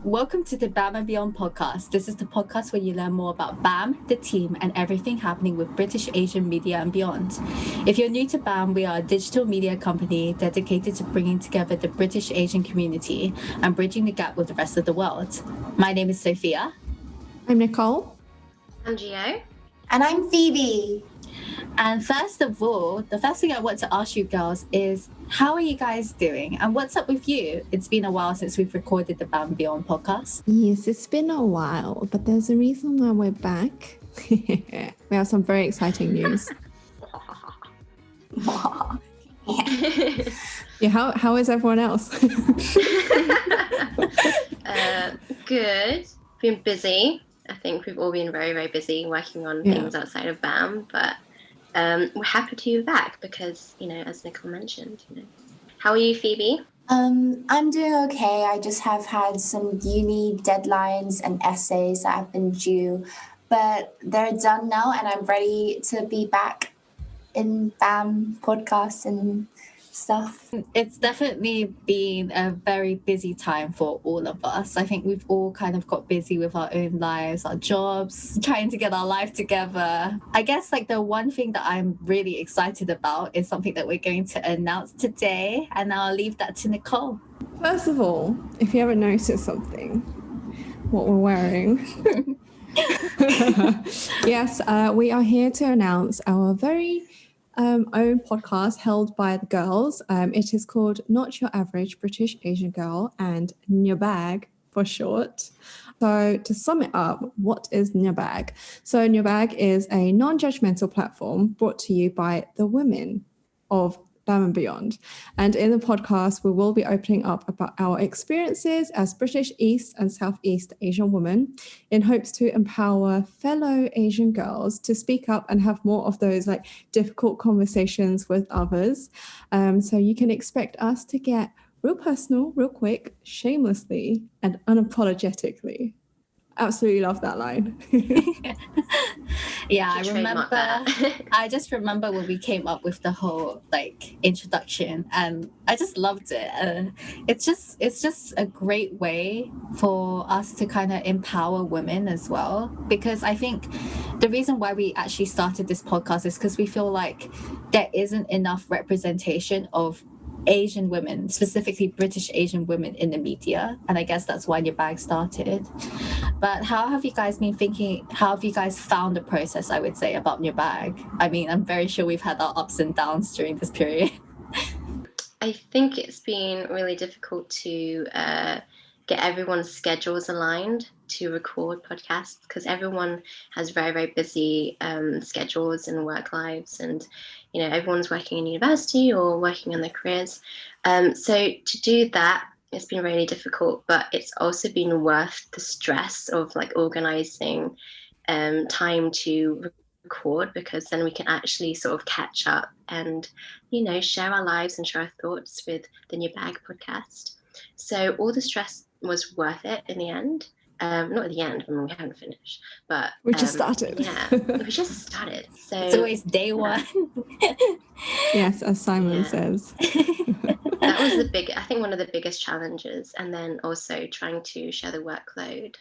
Welcome to the Bam and Beyond podcast. This is the podcast where you learn more about BAM, the team, and everything happening with British Asian media and beyond. If you're new to BAM, we are a digital media company dedicated to bringing together the British Asian community and bridging the gap with the rest of the world. My name is Sophia. I'm Nicole. I'm Gio. And I'm Phoebe. And first of all, the first thing I want to ask you girls is, how are you guys doing? And what's up with you? It's been a while since we've recorded the Bam Beyond podcast. Yes, it's been a while, but there's a reason why we're back. We have some very exciting news. Yeah, how is everyone else? Good. Been busy. I think we've all been very, very busy working on things outside of BAM, but we're happy to be back because, as Nicole mentioned, How are you, Phoebe? I'm doing okay. I just have had some uni deadlines and essays that have been due, but they're done now and I'm ready to be back in BAM podcasts and stuff. It's definitely been a very busy time for all of us. I think we've all kind of got busy with our own lives, our jobs, trying to get our life together. I guess the one thing that I'm really excited about is something that we're going to announce today, and I'll leave that to Nicole. First of all, if you haven't noticed something, what we're wearing. Yes, we are here to announce our very own podcast held by the girls. It is called Not Your Average British Asian Girl, and NYABAG for short. So to sum it up, what is NYABAG? So NYABAG is a non-judgmental platform brought to you by the women of Bam and Beyond. And in the podcast, we will be opening up about our experiences as British East and Southeast Asian women in hopes to empower fellow Asian girls to speak up and have more of those difficult conversations with others. So you can expect us to get real personal, real quick, shamelessly, and unapologetically. Absolutely love that line. Yeah, I remember. I just remember when we came up with the whole introduction, and I just loved it. It's just a great way for us to kind of empower women as well, because I think the reason why we actually started this podcast is because we feel like there isn't enough representation of Asian women, specifically British Asian women in the media, and I guess that's why NYABAG started. But how have you guys been thinking? How have you guys found the process, I would say, about NYABAG? I mean, I'm very sure we've had our ups and downs during this period. I think it's been really difficult to get everyone's schedules aligned to record podcasts, because everyone has very, very busy schedules and work lives, and everyone's working in university or working on their careers. So to do that, it's been really difficult, but it's also been worth the stress of organizing time to record, because then we can actually sort of catch up and share our lives and share our thoughts with the NYABAG podcast. So all the stress was worth it in the end. Not at the end, I mean, we haven't finished, but we just started. Yeah, we just started. So it's always day one. Yes, as Simon says. That was I think one of the biggest challenges, and then also trying to share the workload,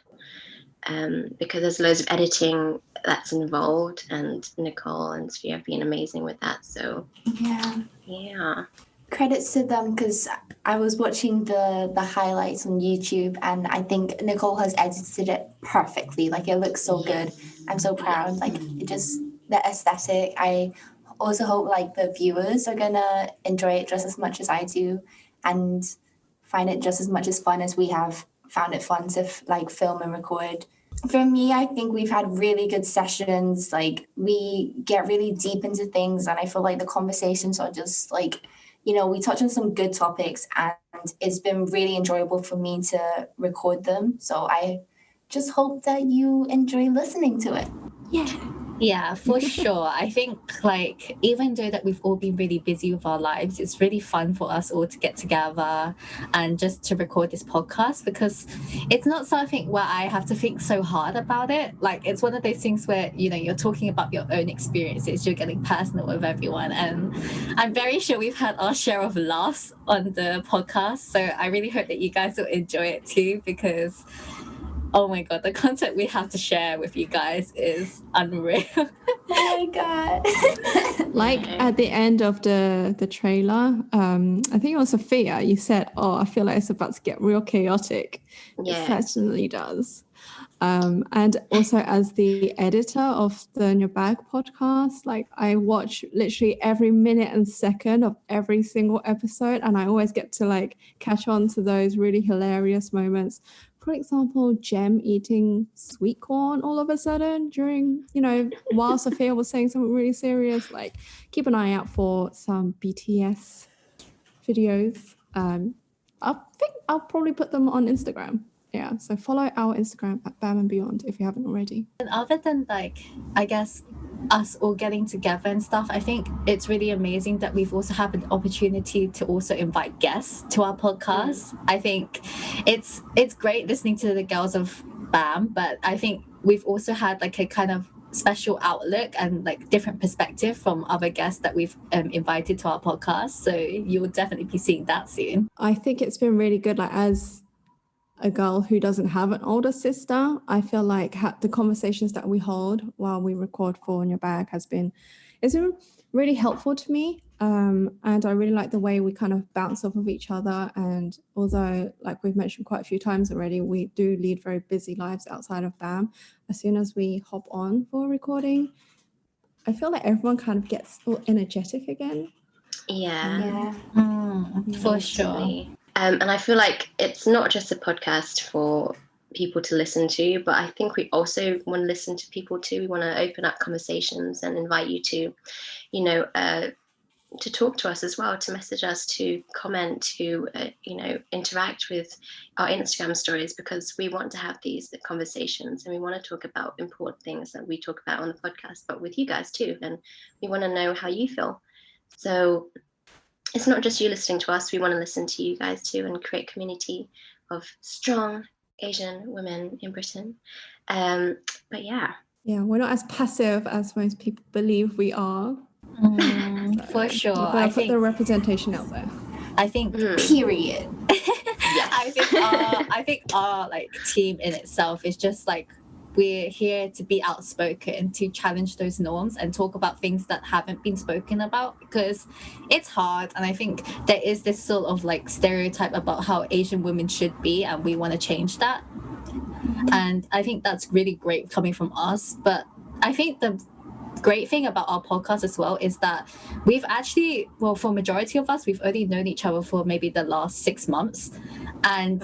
because there's loads of editing that's involved, and Nicole and Sophia have been amazing with that. So yeah. Credits to them, because I was watching the highlights on YouTube, and I think Nicole has edited it perfectly. It looks so good. I'm so proud. It just, the aesthetic. I also hope the viewers are gonna enjoy it just as much as I do, and find it just as much as fun as we have found it fun to film and record. For me, I think we've had really good sessions. We get really deep into things, and I feel the conversations are just we touch on some good topics, and it's been really enjoyable for me to record them. So I just hope that you enjoy listening to it. Yeah. Yeah, for sure. I think like even though that we've all been really busy with our lives, it's really fun for us all to get together and just to record this podcast, because it's not something where I have to think so hard about it. Like it's one of those things where, you know, you're talking about your own experiences, you're getting personal with everyone, and I'm very sure we've had our share of laughs on the podcast. So I really hope that you guys will enjoy it too, because oh my god, the content we have to share with you guys is unreal. Oh my god. Like at the end of the trailer, I think it was Sophia, you said, oh, I feel like it's about to get real chaotic. Yeah. It certainly does. And also as the editor of the NYABAG podcast, like I watch literally every minute and second of every single episode, and I always get to like catch on to those really hilarious moments. For example, Jem eating sweet corn all of a sudden during, you know, while Sophia was saying something really serious. Like keep an eye out for some BTS videos. I think I'll probably put them on Instagram. Yeah, so follow our Instagram at bamnbeyond if you haven't already. And other than like, I guess us all getting together and stuff, I think it's really amazing that we've also had an opportunity to also invite guests to our podcast. I think it's great listening to the girls of BAM, but I think we've also had like a kind of special outlook and like different perspective from other guests that we've invited to our podcast. So you will definitely be seeing that soon. I think it's been really good, like as a girl who doesn't have an older sister, I feel like the conversations that we hold while we record for NYABAG it's been really helpful to me. And I really like the way we kind of bounce off of each other. And although, like we've mentioned quite a few times already, we do lead very busy lives outside of BAM. As soon as we hop on for a recording, I feel like everyone kind of gets all energetic again. Yeah. For sure. And I feel like it's not just a podcast for people to listen to, but I think we also want to listen to people too. We want to open up conversations and invite you to, you know, to talk to us as well, to message us, to comment, to, you know, interact with our Instagram stories, because we want to have these conversations and we want to talk about important things that we talk about on the podcast, but with you guys too. And we want to know how you feel. So it's not just you listening to us, we want to listen to you guys too and create a community of strong Asian women in Britain. But yeah. Yeah, we're not as passive as most people believe we are. For sure. I put the representation out there. I think Period. I think our like team in itself is just like, we're here to be outspoken, to challenge those norms and talk about things that haven't been spoken about, because it's hard. And I think there is this sort of like stereotype about how Asian women should be, and we want to change that. And I think that's really great coming from us. But I think the great thing about our podcast as well is that we've actually, well, for majority of us, we've only known each other for maybe the last 6 months, and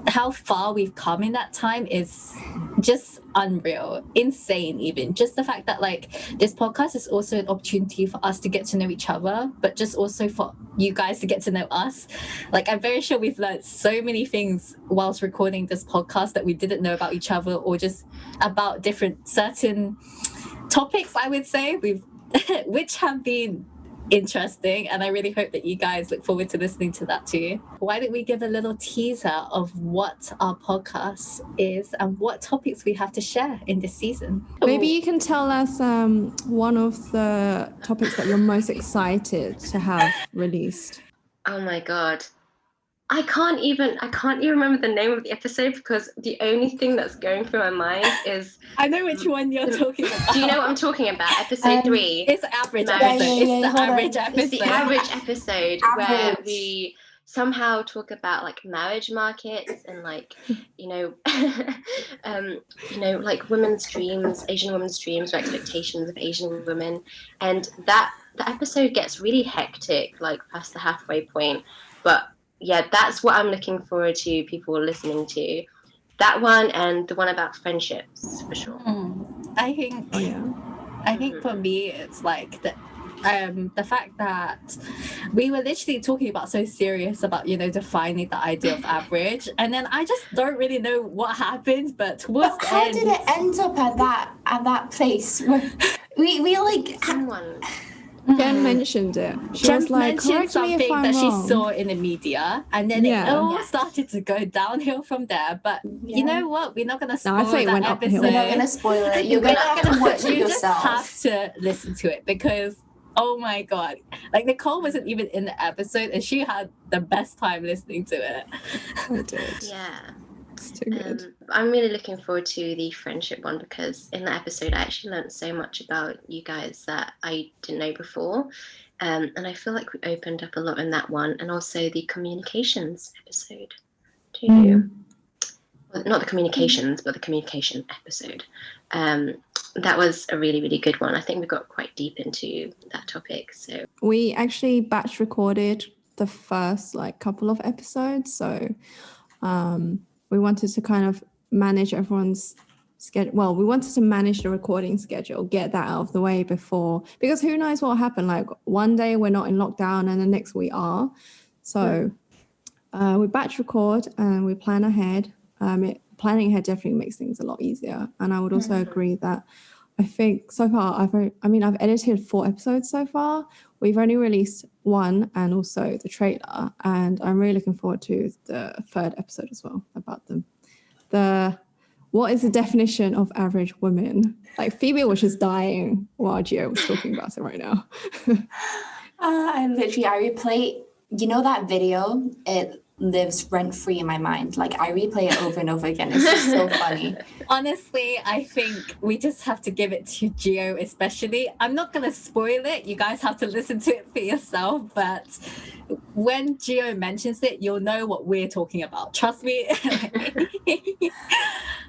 how far we've come in that time is just unreal, insane. Even just the fact that like this podcast is also an opportunity for us to get to know each other, but just also for you guys to get to know us. Like I'm very sure we've learned so many things whilst recording this podcast that we didn't know about each other, or just about different certain topics, I would say, which have been interesting, and I really hope that you guys look forward to listening to that too. Why don't we give a little teaser of what our podcast is and what topics we have to share in this season? Maybe you can tell us one of the topics that you're most excited to have released. Oh my god, I can't even remember the name of the episode, because the only thing that's going through my mind is... I know which one you're talking about. Do you know what I'm talking about? Episode 3. It's the average episode. It's the average episode where we somehow talk about like marriage markets and like, you know, like women's dreams, Asian women's dreams or expectations of Asian women. And the episode gets really hectic, like past the halfway point. But yeah, that's what I'm looking forward to people listening to. That one and the one about friendships, for sure. I think for me, it's like the fact that we were literally talking about so serious about, you know, defining the idea of average, and then I just don't really know what happened, but towards the How end, did it end up at that place? We like Someone. Jen mentioned it. She Jen was like, mentioned correct me if something I'm that she wrong. saw in the media, and then it Yeah. all Yes. started to go downhill from there. But you know what? We're not gonna spoil I say it that went uphill. episode. we're not gonna spoil it. You're We're gonna not have to gonna- watch it you yourself. just have to listen to it, because oh my god, like Nicole wasn't even in the episode and she had the best time listening to it. I did. Yeah. It's too good. I'm really looking forward to the friendship one, because in that episode I actually learned so much about you guys that I didn't know before. And I feel like we opened up a lot in that one, and also the communications episode too. Well, not the communications, but the communication episode. That was a really, really good one. I think we got quite deep into that topic. So We actually batch recorded the first like couple of episodes, so we wanted to kind of manage everyone's schedule. Well, we wanted to manage the recording schedule, get that out of the way before, because who knows what will happen. Like one day we're not in lockdown and the next we are. So we batch record and we plan ahead. Planning ahead definitely makes things a lot easier. And I would also agree that I think so far I've edited 4 episodes so far. We've only released 1 and also the trailer, and I'm really looking forward to the 3rd episode as well about what is the definition of average women. Like Phoebe was just dying while Gio was talking about it right now. I replay, you know, that video, it lives rent free in my mind. Like I replay it over and over again. It's just so funny. Honestly, I think we just have to give it to Gio especially. I'm not going to spoil it. You guys have to listen to it for yourself. But when Gio mentions it, you'll know what we're talking about. Trust me.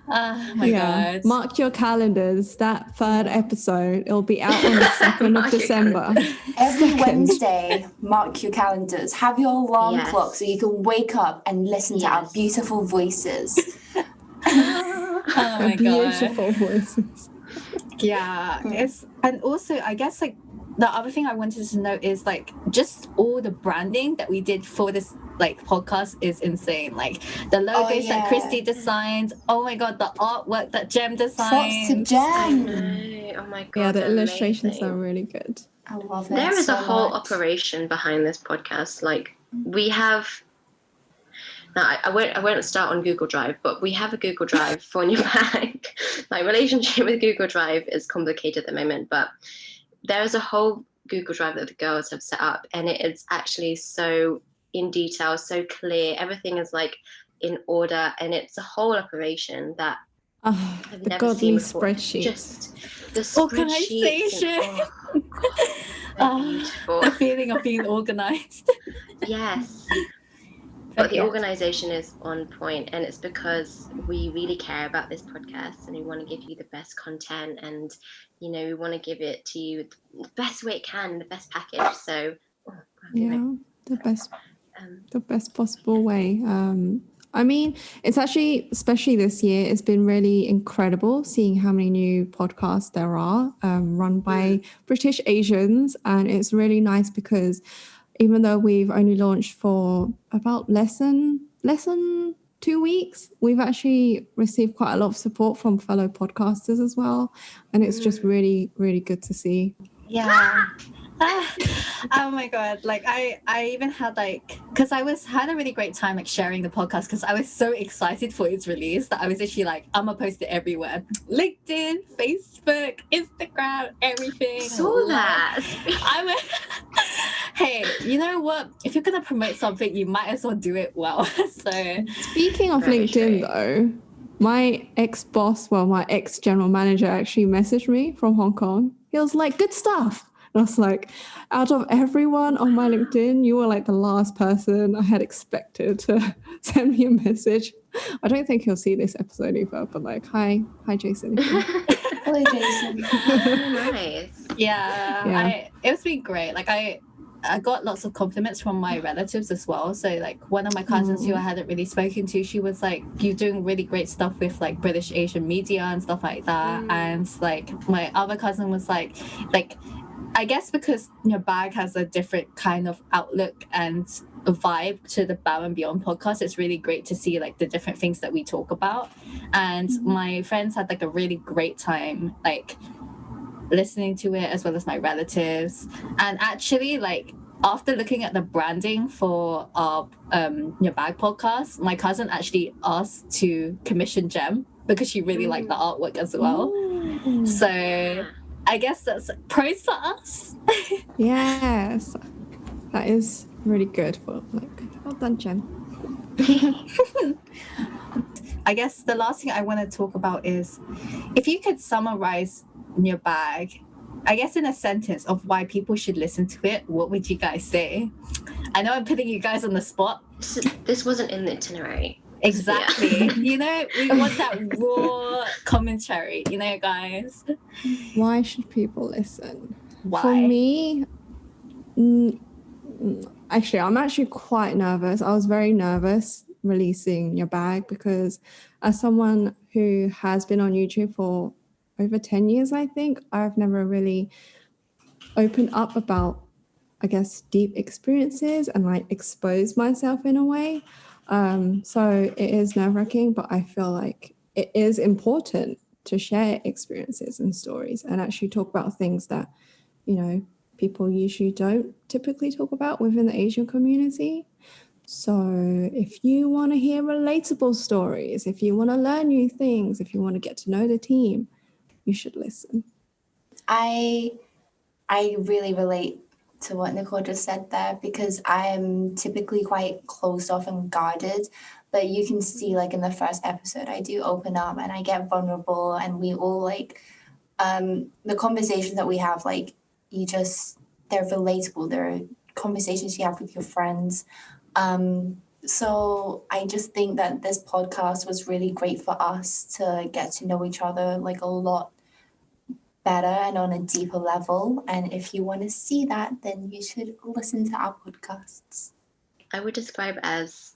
Oh my God. Mark your calendars. That 3rd episode, it'll be out on the 2nd of December. Every 2nd. Wednesday, mark your calendars. Have your alarm Yes. clock so you can wake up and listen to our Yes. beautiful voices. Oh my God. Beautiful voices. Yeah, and also I guess like the other thing I wanted to know is like just all the branding that we did for this like podcast is insane. Like the logos yeah. that Christy designed. Oh my God, the artwork that Jem Props to designed. I Jem. know. Oh my god. Yeah, the they're illustrations amazing. are really good. I love it. There is so a whole much. operation behind this podcast. Like we have. Now I won't start on Google Drive, but we have a Google Drive for NYABAG. My relationship with Google Drive is complicated at the moment, but there is a whole Google Drive that the girls have set up, and it is actually so in detail, so clear. Everything is like in order, and it's a whole operation that Oh, I've the never seen godly before. spreadsheet. Just the spreadsheets. Organization. Oh, beautiful. The feeling of being organized. Yes. But the yeah. organization is on point, and it's because we really care about this podcast and we want to give you the best content, and you know, we want to give it to you the best way it can, the best package. So Yeah, the best possible way. I mean, it's actually, especially this year, it's been really incredible seeing how many new podcasts there are run by British Asians, and it's really nice because even though we've only launched for about less than 2 weeks, we've actually received quite a lot of support from fellow podcasters as well, and it's just really, really good to see. Yeah. Oh my God. Like I even had like, because had a really great time like sharing the podcast because I was so excited for its release that I was actually like, I'm gonna post it everywhere. LinkedIn, Facebook, Instagram, everything. saw that. Hey, you know what? If you're gonna promote something, you might as well do it well. So Speaking of Very LinkedIn true. though, my ex-boss, well, my ex-general manager actually messaged me from Hong Kong. He was like, good stuff. And I was like, out of everyone on my LinkedIn, you were like the last person I had expected to send me a message. I don't think he'll see this episode either, but like, hi Jason. Hello, Jason. Nice. yeah. It's been great. Like I got lots of compliments from my relatives as well. So like one of my cousins who I hadn't really spoken to, she was like, you're doing really great stuff with like British Asian media and stuff like that. And like my other cousin was like I guess because NYABAG has a different kind of outlook and a vibe to the bamnbeyond podcast, it's really great to see like the different things that we talk about. And my friends had like a really great time like listening to it, as well as my relatives. And actually, like after looking at the branding for our NYABAG podcast, my cousin actually asked to commission Gem because she really liked the artwork as well. So I guess that's pros for us. Yes, that is really good. For like, well done, Jen. I guess the last thing I want to talk about is if you could summarize NYABAG, I guess in a sentence of why people should listen to it, what would you guys say? I know I'm putting you guys on the spot. This wasn't in the itinerary. Exactly. You know, we want that raw commentary, you know, guys. Why should people listen? Why? For me, actually, I'm actually quite nervous. I was very nervous releasing NYABAG because as someone who has been on YouTube for over 10 years, I think, I've never really opened up about, I guess, deep experiences and like exposed myself in a way. So it is nerve-wracking, but I feel like it is important to share experiences and stories and actually talk about things that, you know, people usually don't typically talk about within the Asian community. So if you want to hear relatable stories, if you want to learn new things, if you want to get to know the team, you should listen. I really relate to what Nicole just said there because I am typically quite closed off and guarded. But you can see, like in the first episode, I do open up and I get vulnerable, and we all like the conversations that we have. Like they're relatable. They're conversations you have with your friends. So I just think that this podcast was really great for us to get to know each other like a lot better and on a deeper level. And if you want to see that, then you should listen to our podcasts. I would describe as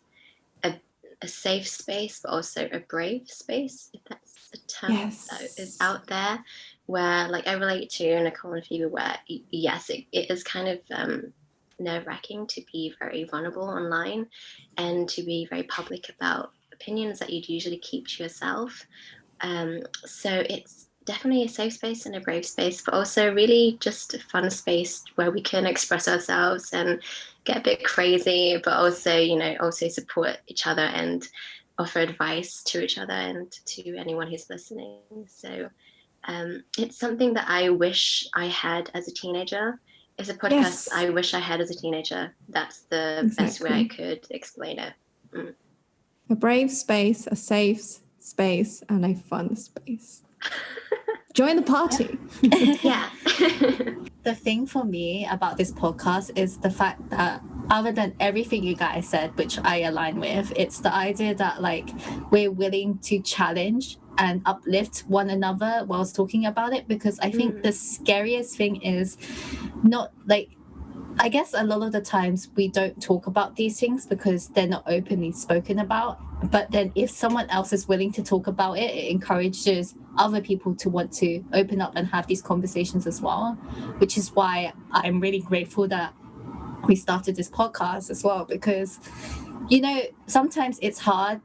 a safe space, but also a brave space, if that's a term that is out there, where like I relate to Nicole and Phoebe, where yes, it is kind of nerve-wracking to be very vulnerable online and to be very public about opinions that you'd usually keep to yourself. So it's definitely a safe space and a brave space, but also really just a fun space where we can express ourselves and get a bit crazy, but also, you know, also support each other and offer advice to each other and to anyone who's listening. So it's something that I wish I had as a teenager. It's a podcast I wish I had as a teenager. That's the best way I could explain it. A brave space, a safe space, and a fun space. Join the party. Yeah. The thing for me about this podcast is the fact that other than everything you guys said, which I align with, it's the idea that like we're willing to challenge and uplift one another whilst talking about it, because I think the scariest thing is not like, I guess a lot of the times we don't talk about these things because they're not openly spoken about. But then if someone else is willing to talk about it, it encourages other people to want to open up and have these conversations as well, which is why I'm really grateful that we started this podcast as well, because, you know, sometimes it's hard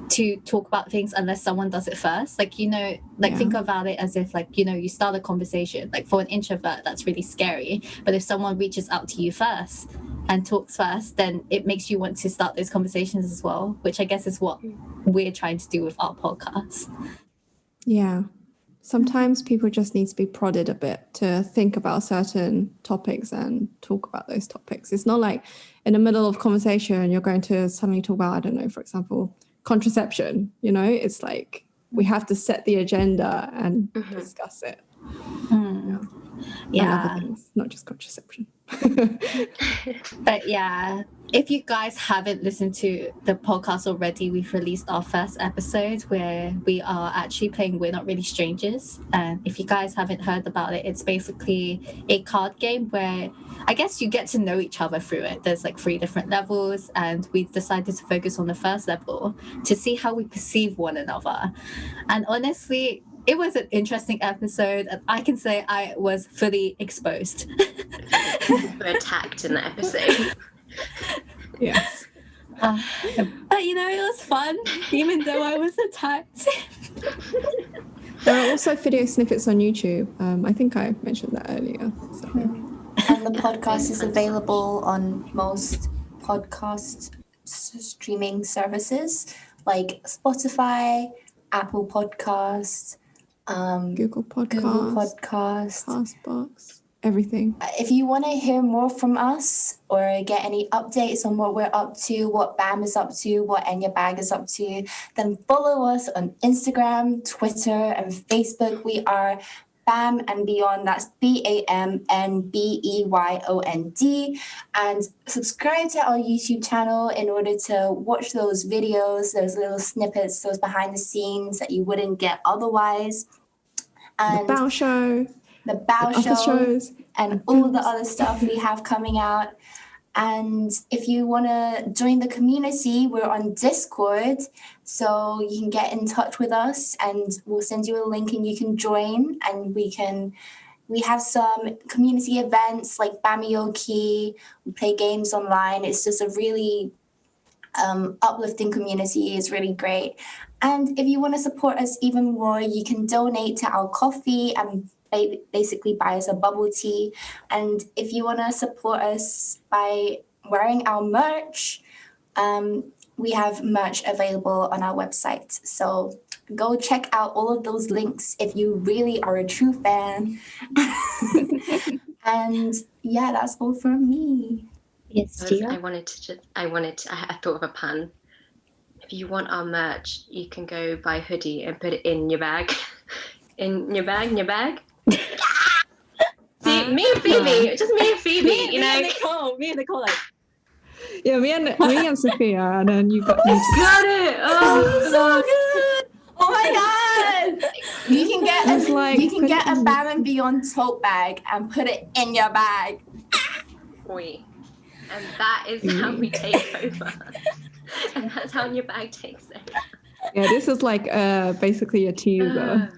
to talk about things unless someone does it first. Like, you know, like think about it as if like, you know, you start a conversation. Like for an introvert, that's really scary. But if someone reaches out to you first and talks first, then it makes you want to start those conversations as well, which I guess is what we're trying to do with our podcast. Yeah. Sometimes people just need to be prodded a bit to think about certain topics and talk about those topics. It's not like in the middle of conversation, you're going to suddenly talk about, I don't know, for example, contraception. You know, it's like we have to set the agenda and discuss it. Yeah. And other things, not just contraception. But yeah, if you guys haven't listened to the podcast already, we've released our first episode where we are actually playing We're Not Really Strangers. And if you guys haven't heard about it, it's basically a card game where I guess you get to know each other through it. There's like 3 different levels, and we decided to focus on the first level to see how we perceive one another. And honestly, it was an interesting episode, and I can say I was fully exposed. We're attacked in the episode. Yes. But you know, it was fun, even though I was attacked. There are also video snippets on YouTube. I think I mentioned that earlier. So. And the podcast is available on most podcast streaming services like Spotify, Apple Podcasts, Google Google Podcasts, Podcasts. Castbox, everything. If you want to hear more from us or get any updates on what we're up to, what BAM is up to, what NYABAG is up to, then follow us on Instagram, Twitter, and Facebook. We are BAM and Beyond. That's BAMNBEYOND. And subscribe to our YouTube channel in order to watch those videos, those little snippets, those behind the scenes that you wouldn't get otherwise. And The Bow Show. the Bow Other Show, shows. and all the other stuff we have coming out. And if you want to join the community, we're on Discord, so you can get in touch with us and we'll send you a link and you can join, and we have some community events like Bamioki. We play games online. It's just a really uplifting community. Is really great. And if you want to support us even more, you can donate to our coffee and basically buy us a bubble tea. And if you want to support us by wearing our merch, we have merch available on our website. So go check out all of those links if you really are a true fan. And yeah, that's all from me. Yes, I thought of a pun. If you want our merch, you can go buy a hoodie and put it in your bag. In your bag. See, me and Phoebe, just me and Phoebe, you know. Me and Nicole, like, Yeah, me and Sophia, and then you got me. Got it! Oh, So good! Oh my god! You can get It's like, you can put get it a in- BAM and Beyond tote bag and put it in your bag. boy. And that is how we take over. And that's how your bag takes over. Yeah, this is like basically a teaser.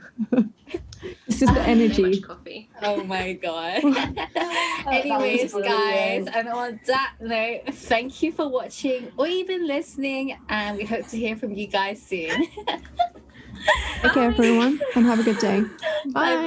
This is the So energy. much coffee. oh my god. That Anyways, was guys, brilliant. and on that note, thank you for watching or even listening, and we hope to hear from you guys soon. Take care, everyone, and have a good day. Bye bye.